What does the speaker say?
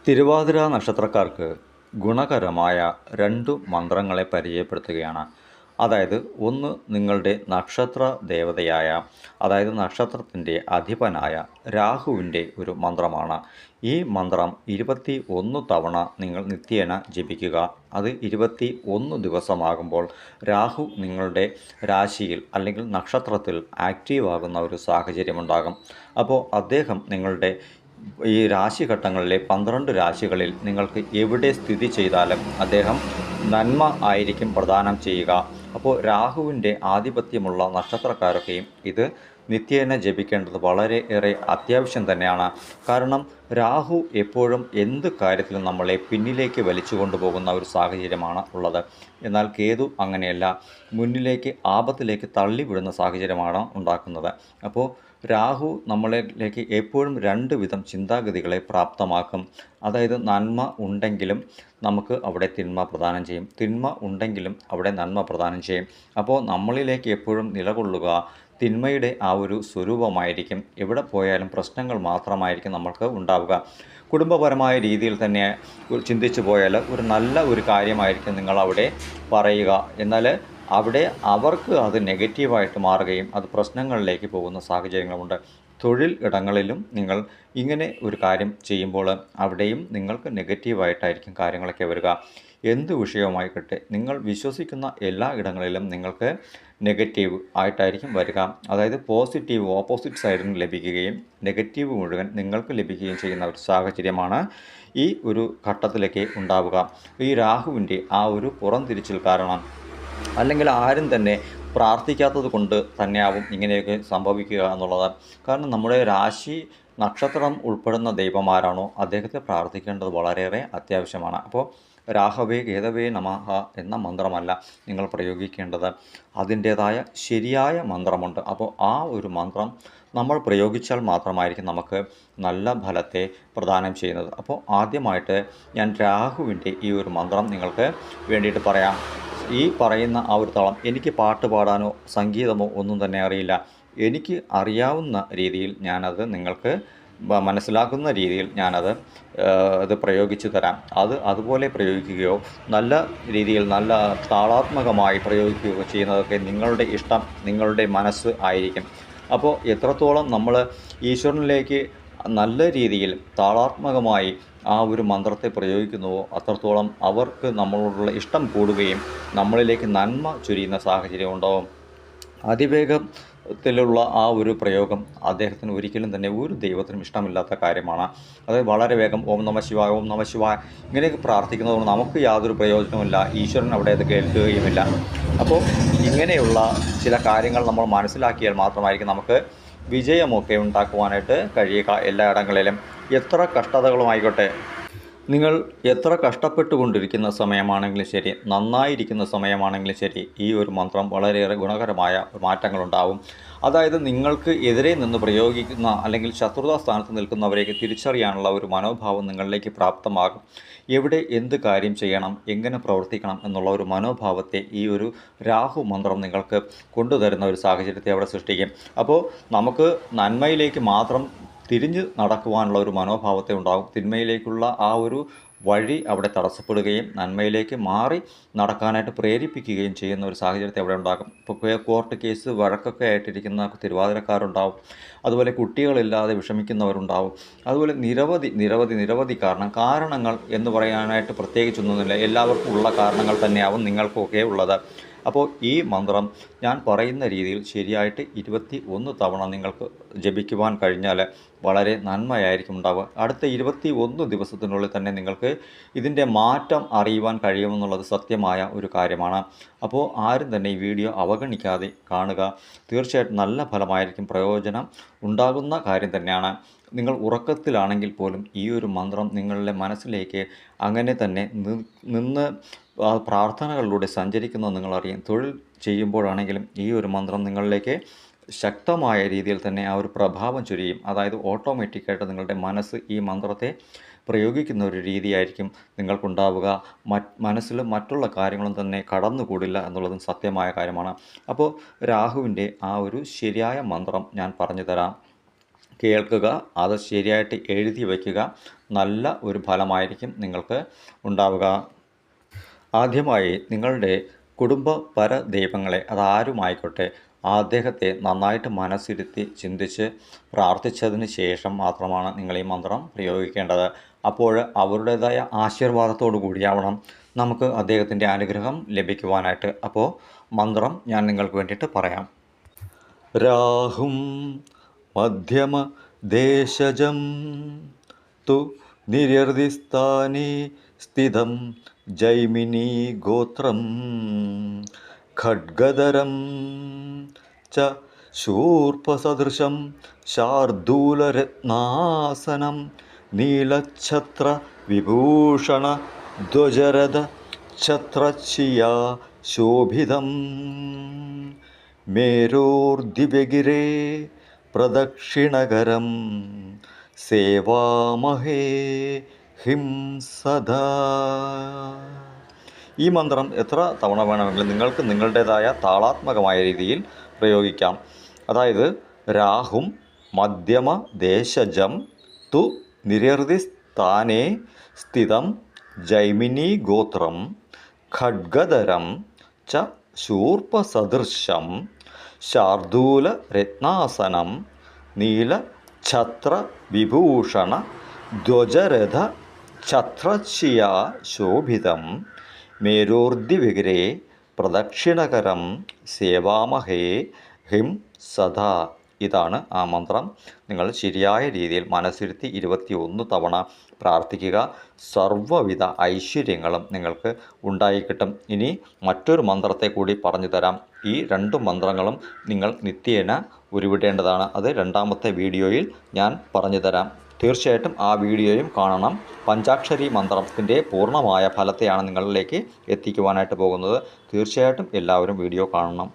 തിരുവാതിര നക്ഷത്രക്കാർക്ക് ഗുണകരമായ 2 മന്ത്രങ്ങളെ പരിചയപ്പെടുത്തുകയാണ്. അതായത് ഒന്ന് നിങ്ങളുടെ നക്ഷത്ര ദേവതയായ, അതായത് നക്ഷത്രത്തിൻ്റെ അധിപനായ രാഹുവിൻ്റെ ഒരു മന്ത്രമാണ്. ഈ മന്ത്രം 21 തവണ നിങ്ങൾ നിത്യേന ജപിക്കുക. അത് 21 ദിവസമാകുമ്പോൾ രാഹു നിങ്ങളുടെ രാശിയിൽ അല്ലെങ്കിൽ നക്ഷത്രത്തിൽ ആക്റ്റീവ് ആകുന്ന ഒരു സാഹചര്യമുണ്ടാകും. അപ്പോൾ അദ്ദേഹം നിങ്ങളുടെ ഈ രാശിഘട്ടങ്ങളിലെ 12 രാശികളിൽ നിങ്ങൾക്ക് എവിടെ സ്ഥിതി ചെയ്താലും അദ്ദേഹം നന്മ ആയിരിക്കും പ്രദാനം ചെയ്യുക. അപ്പോൾ രാഹുവിൻ്റെ ആധിപത്യമുള്ള നക്ഷത്രക്കാരൊക്കെയും ഇത് നിത്യേന ജപിക്കേണ്ടത് വളരെ ഏറെ അത്യാവശ്യം തന്നെയാണ്. കാരണം രാഹു എപ്പോഴും എന്ത് കാര്യത്തിലും നമ്മളെ പിന്നിലേക്ക് വലിച്ചു കൊണ്ടുപോകുന്ന ഒരു സാഹചര്യമാണ് ഉള്ളത്. എന്നാൽ കേതു അങ്ങനെയല്ല, മുന്നിലേക്ക് ആപത്തിലേക്ക് തള്ളിവിടുന്ന സാഹചര്യമാണ് ഉണ്ടാക്കുന്നത്. അപ്പോൾ രാഹു നമ്മളിലേക്ക് എപ്പോഴും 2 വിധം ചിന്താഗതികളെ പ്രാപ്തമാക്കും. അതായത് നന്മ ഉണ്ടെങ്കിലും നമുക്ക് അവിടെ തിന്മ പ്രദാനം ചെയ്യും, തിന്മ ഉണ്ടെങ്കിലും അവിടെ നന്മ പ്രദാനം ചെയ്യും. അപ്പോൾ നമ്മളിലേക്ക് എപ്പോഴും നിലകൊള്ളുക തിന്മയുടെ ആ ഒരു സ്വരൂപമായിരിക്കും. എവിടെ പോയാലും പ്രശ്നങ്ങൾ മാത്രമായിരിക്കും നമ്മൾക്ക് ഉണ്ടാവുക. കുടുംബപരമായ രീതിയിൽ തന്നെ ചിന്തിച്ചു പോയാൽ ഒരു നല്ല ഒരു കാര്യമായിരിക്കും നിങ്ങളവിടെ പറയുക. എന്നാൽ അവിടെ അവർക്ക് അത് നെഗറ്റീവായിട്ട് മാറുകയും അത് പ്രശ്നങ്ങളിലേക്ക് പോകുന്ന സാഹചര്യങ്ങളുമുണ്ട്. തൊഴിൽ ഇടങ്ങളിലും നിങ്ങൾ ഇങ്ങനെ ഒരു കാര്യം ചെയ്യുമ്പോൾ അവിടെയും നിങ്ങൾക്ക് നെഗറ്റീവായിട്ടായിരിക്കും കാര്യങ്ങളൊക്കെ വരിക. എന്ത് വിഷയവുമായിക്കട്ടെ, നിങ്ങൾ വിശ്വസിക്കുന്ന എല്ലാ ഇടങ്ങളിലും നിങ്ങൾക്ക് നെഗറ്റീവ് ആയിട്ടായിരിക്കും വരിക. അതായത് പോസിറ്റീവ് ഓപ്പോസിറ്റ് സൈഡിൽ നിന്ന് ലഭിക്കുകയും നെഗറ്റീവ് മുഴുവൻ നിങ്ങൾക്ക് ലഭിക്കുകയും ചെയ്യുന്ന ഒരു സാഹചര്യമാണ് ഈ ഒരു ഘട്ടത്തിലേക്ക് ഉണ്ടാവുക. ഈ രാഹുവിൻ്റെ ആ ഒരു പുറംതിരിച്ചിൽ കാരണം, അല്ലെങ്കിൽ ആരും തന്നെ പ്രാർത്ഥിക്കാത്തത് കൊണ്ട് തന്നെയാവും ഇങ്ങനെയൊക്കെ സംഭവിക്കുക എന്നുള്ളത്. കാരണം നമ്മുടെ രാശി നക്ഷത്രം ഉൾപ്പെടുന്ന ദൈവമാരാണോ അദ്ദേഹത്തെ പ്രാർത്ഥിക്കേണ്ടത് വളരെയേറെ അത്യാവശ്യമാണ്. അപ്പോൾ രാഹവേ കേതവേ നമഃ എന്ന മന്ത്രമല്ല നിങ്ങൾ പ്രയോഗിക്കേണ്ടത്, അതിൻ്റേതായ ശരിയായ മന്ത്രമുണ്ട്. അപ്പോൾ ആ ഒരു മന്ത്രം നമ്മൾ പ്രയോഗിച്ചാൽ മാത്രമായിരിക്കും നമുക്ക് നല്ല ഫലത്തെ പ്രദാനം ചെയ്യുന്നത്. അപ്പോൾ ആദ്യമായിട്ട് ഞാൻ രാഹുവിൻ്റെ ഈ ഒരു മന്ത്രം നിങ്ങൾക്ക് വേണ്ടിയിട്ട് പറയാം. ഈ പറയുന്ന ആ ഒരു തളം, എനിക്ക് പാട്ട് പാടാനോ സംഗീതമോ ഒന്നും തന്നെ അറിയില്ല. എനിക്ക് അറിയാവുന്ന രീതിയിൽ ഞാനത് നിങ്ങൾക്ക് മനസ്സിലാക്കുന്ന രീതിയിൽ ഞാനത് പ്രയോഗിച്ചു തരാം. അതുപോലെ പ്രയോഗിക്കുകയോ നല്ല രീതിയിൽ നല്ല താളാത്മകമായി പ്രയോഗിക്കുകയോ ചെയ്യുന്നതൊക്കെ നിങ്ങളുടെ ഇഷ്ടം, നിങ്ങളുടെ മനസ്സ് ആയിരിക്കും. അപ്പോൾ എത്രത്തോളം നമ്മൾ ഈശ്വരനിലേക്ക് നല്ല രീതിയിൽ താളാത്മകമായി ആ ഒരു മന്ത്രത്തെ പ്രയോഗിക്കുന്നുവോ അത്രത്തോളം അവർക്ക് നമ്മളോടുള്ള ഇഷ്ടം കൂടുകയും നമ്മളിലേക്ക് നന്മ ചൊരിയുന്ന സാഹചര്യം ഉണ്ടാവും. അതിവേഗത്തിലുള്ള ആ ഒരു പ്രയോഗം അദ്ദേഹത്തിന് ഒരിക്കലും തന്നെ ഒരു ദൈവത്തിനും ഇഷ്ടമില്ലാത്ത കാര്യമാണ്. അതായത് വളരെ വേഗം ഓം നമ ശിവായ ഓം നമ ശിവായ ഇങ്ങനെയൊക്കെ പ്രാർത്ഥിക്കുന്നതുകൊണ്ട് നമുക്ക് യാതൊരു പ്രയോജനവുമില്ല, ഈശ്വരൻ അവിടെ അത് കേൾക്കുകയുമില്ല. അപ്പോൾ ഇങ്ങനെയുള്ള ചില കാര്യങ്ങൾ നമ്മൾ മനസ്സിലാക്കിയാൽ മാത്രമായിരിക്കും നമുക്ക് വിജയമൊക്കെ ഉണ്ടാക്കുവാനായിട്ട് കഴിയുക. എല്ലായിടങ്ങളിലും എത്ര കഷ്ടതകളുമായിക്കോട്ടെ, നിങ്ങൾ എത്ര കഷ്ടപ്പെട്ടുകൊണ്ടിരിക്കുന്ന സമയമാണെങ്കിലും ശരി, നന്നായിരിക്കുന്ന സമയമാണെങ്കിലും ശരി, ഈ ഒരു മന്ത്രം വളരെയേറെ ഗുണകരമായ മാറ്റങ്ങളുണ്ടാവും. അതായത് നിങ്ങൾക്ക് എതിരെ നിന്ന് പ്രയോഗിക്കുന്ന അല്ലെങ്കിൽ ശത്രുതാ സ്ഥാനത്ത് നിൽക്കുന്നവരേക്ക് തിരിച്ചറിയാനുള്ള ഒരു മനോഭാവം നിങ്ങളിലേക്ക് പ്രാപ്തമാകും. എവിടെ എന്ത് കാര്യം ചെയ്യണം, എങ്ങനെ പ്രവർത്തിക്കണം എന്നുള്ള ഒരു മനോഭാവത്തെ ഈ ഒരു രാഹു മന്ത്രം നിങ്ങൾക്ക് കൊണ്ടുതരുന്ന ഒരു സാഹചര്യത്തെ അവിടെ സൃഷ്ടിക്കും. അപ്പോൾ നമുക്ക് നന്മയിലേക്ക് മാത്രം തിരിഞ്ഞ് നടക്കുവാനുള്ള ഒരു മനോഭാവത്തെ ഉണ്ടാകും. തിന്മയിലേക്കുള്ള ആ ഒരു വഴി അവിടെ തടസ്സപ്പെടുകയും നന്മയിലേക്ക് മാറി നടക്കാനായിട്ട് പ്രേരിപ്പിക്കുകയും ചെയ്യുന്ന ഒരു സാഹചര്യത്തെ അവിടെ ഉണ്ടാകും. ഇപ്പോൾ കോർട്ട് കേസ് വഴക്കൊക്കെ ആയിട്ടിരിക്കുന്ന തിരുവാതിരക്കാരുണ്ടാവും, അതുപോലെ കുട്ടികളില്ലാതെ വിഷമിക്കുന്നവരുണ്ടാവും, അതുപോലെ നിരവധി കാരണങ്ങൾ എന്ന് പറയാനായിട്ട് പ്രത്യേകിച്ചൊന്നുമില്ല. എല്ലാവർക്കും ഉള്ള കാരണങ്ങൾ തന്നെയാവും നിങ്ങൾക്കൊക്കെ ഉള്ളത്. അപ്പോൾ ഈ മന്ത്രം ഞാൻ പറയുന്ന രീതിയിൽ ശരിയായിട്ട് 21 തവണ നിങ്ങൾക്ക് ജപിക്കുവാൻ കഴിഞ്ഞാൽ വളരെ നന്മയായിരിക്കും ഉണ്ടാവുക. അടുത്ത 21 ദിവസത്തിനുള്ളിൽ തന്നെ നിങ്ങൾക്ക് ഇതിൻ്റെ മാറ്റം അറിയുവാൻ കഴിയുമെന്നുള്ളത് സത്യമായ ഒരു കാര്യമാണ്. അപ്പോൾ ആരും തന്നെ ഈ വീഡിയോ അവഗണിക്കാതെ കാണുക. തീർച്ചയായിട്ടും നല്ല ഫലമായിരിക്കും, പ്രയോജനം ഉണ്ടാകുന്ന കാര്യം തന്നെയാണ്. നിങ്ങൾ ഉറക്കത്തിലാണെങ്കിൽ പോലും ഈ ഒരു മന്ത്രം നിങ്ങളുടെ മനസ്സിലേക്ക് അങ്ങനെ തന്നെ നിന്ന് പ്രാർത്ഥനകളിലൂടെ സഞ്ചരിക്കുന്നത് നിങ്ങളറിയും. തൊഴിൽ ചെയ്യുമ്പോഴാണെങ്കിലും ഈ ഒരു മന്ത്രം നിങ്ങളിലേക്ക് ശക്തമായ രീതിയിൽ തന്നെ ആ ഒരു പ്രഭാവം ചൊരിയും. അതായത് ഓട്ടോമാറ്റിക്കായിട്ട് നിങ്ങളുടെ മനസ്സ് ഈ മന്ത്രത്തെ പ്രയോഗിക്കുന്ന ഒരു രീതിയായിരിക്കും നിങ്ങൾക്കുണ്ടാവുക. മനസ്സിൽ മറ്റുള്ള കാര്യങ്ങളും തന്നെ കടന്നുകൂടില്ല എന്നുള്ളതും സത്യമായ കാര്യമാണ്. അപ്പോൾ രാഹുവിൻ്റെ ആ ഒരു ശരിയായ മന്ത്രം ഞാൻ പറഞ്ഞു തരാം. കേൾക്കുക, അത് ശരിയായിട്ട് എഴുതി വയ്ക്കുക. നല്ല ഒരു ഫലമായിരിക്കും നിങ്ങൾക്ക് ഉണ്ടാവുക. ആദ്യമായി നിങ്ങളുടെ കുടുംബ പരദൈവങ്ങളെ, അതാരുമായിക്കോട്ടെ, അദ്ദേഹത്തെ നന്നായിട്ട് മനസ്സിരുത്തി ചിന്തിച്ച് പ്രാർത്ഥിച്ചതിന് ശേഷം മാത്രമാണ് നിങ്ങൾ ഈ മന്ത്രം പ്രയോഗിക്കേണ്ടത്. അപ്പോൾ അവരുടേതായ ആശീർവാദത്തോടു കൂടിയാവണം നമുക്ക് അദ്ദേഹത്തിൻ്റെ അനുഗ്രഹം ലഭിക്കുവാനായിട്ട്. അപ്പോൾ മന്ത്രം ഞാൻ നിങ്ങൾക്ക് വേണ്ടിയിട്ട് പറയാം. രാഹും മധ്യമ ദേശജം തു നിര്യർദിസ്ഥാനേ സ്ഥിതം ജൈമിനി ഗോത്രം ഖഡ്ഗദരം ച ശൂർപസദൃശം ശാർദൂലരത്നാസനം നീലഛത്ര വിഭൂഷണ ധ്വജരഥ ഛത്രച്ഛിയാ ശോഭിതം മേരോർദിവ്യഗിരേ പ്രദക്ഷിണകരം സേവാമഹേ ഹിം സദാ. ഈ മന്ത്രം എത്ര തവണ വേണമെങ്കിലും നിങ്ങൾക്ക് നിങ്ങളുടേതായ താളാത്മകമായ രീതിയിൽ പ്രയോഗിക്കാം. അതായത് രാഹും മധ്യമ ദേശജം തു നിര്യർതി സ്ഥാനേ സ്ഥിതം ജൈമിനി ഗോത്രം ഖഡ്ഗദരം ച ശൂർപസദൃശം ശാർദൂല രത്നാസനം നീലഛത്ര വിഭൂഷണ ധ്വജരഥ ഛത്രച്ഛിയാ ശോഭിതം മേരോർദിവിഗ്രേ പ്രദക്ഷിണകരം സേവാമഹേ ഹിം സദാ. ഇതാണ് ആ മന്ത്രം. നിങ്ങൾ ശരിയായ രീതിയിൽ മനസ്സിരുത്തി 21 തവണ പ്രാർത്ഥിക്കുക. സർവ്വവിധ ഐശ്വര്യങ്ങളും നിങ്ങൾക്ക് ഉണ്ടായിക്കിട്ടും. ഇനി മറ്റൊരു മന്ത്രത്തെ കൂടി പറഞ്ഞു തരാം. ഈ 2 മന്ത്രങ്ങളും നിങ്ങൾ നിത്യേന ഉരുവിടേണ്ടതാണ്. അത് 2ാമത്തെ വീഡിയോയിൽ ഞാൻ പറഞ്ഞു തരാം. തീർച്ചയായിട്ടും ആ വീഡിയോയും കാണണം. പഞ്ചാക്ഷരി മന്ത്രത്തിൻ്റെ പൂർണ്ണമായ ഫലത്തെയാണ് നിങ്ങളിലേക്ക് എത്തിക്കുവാനായിട്ട് പോകുന്നത്. തീർച്ചയായിട്ടും എല്ലാവരും വീഡിയോ കാണണം.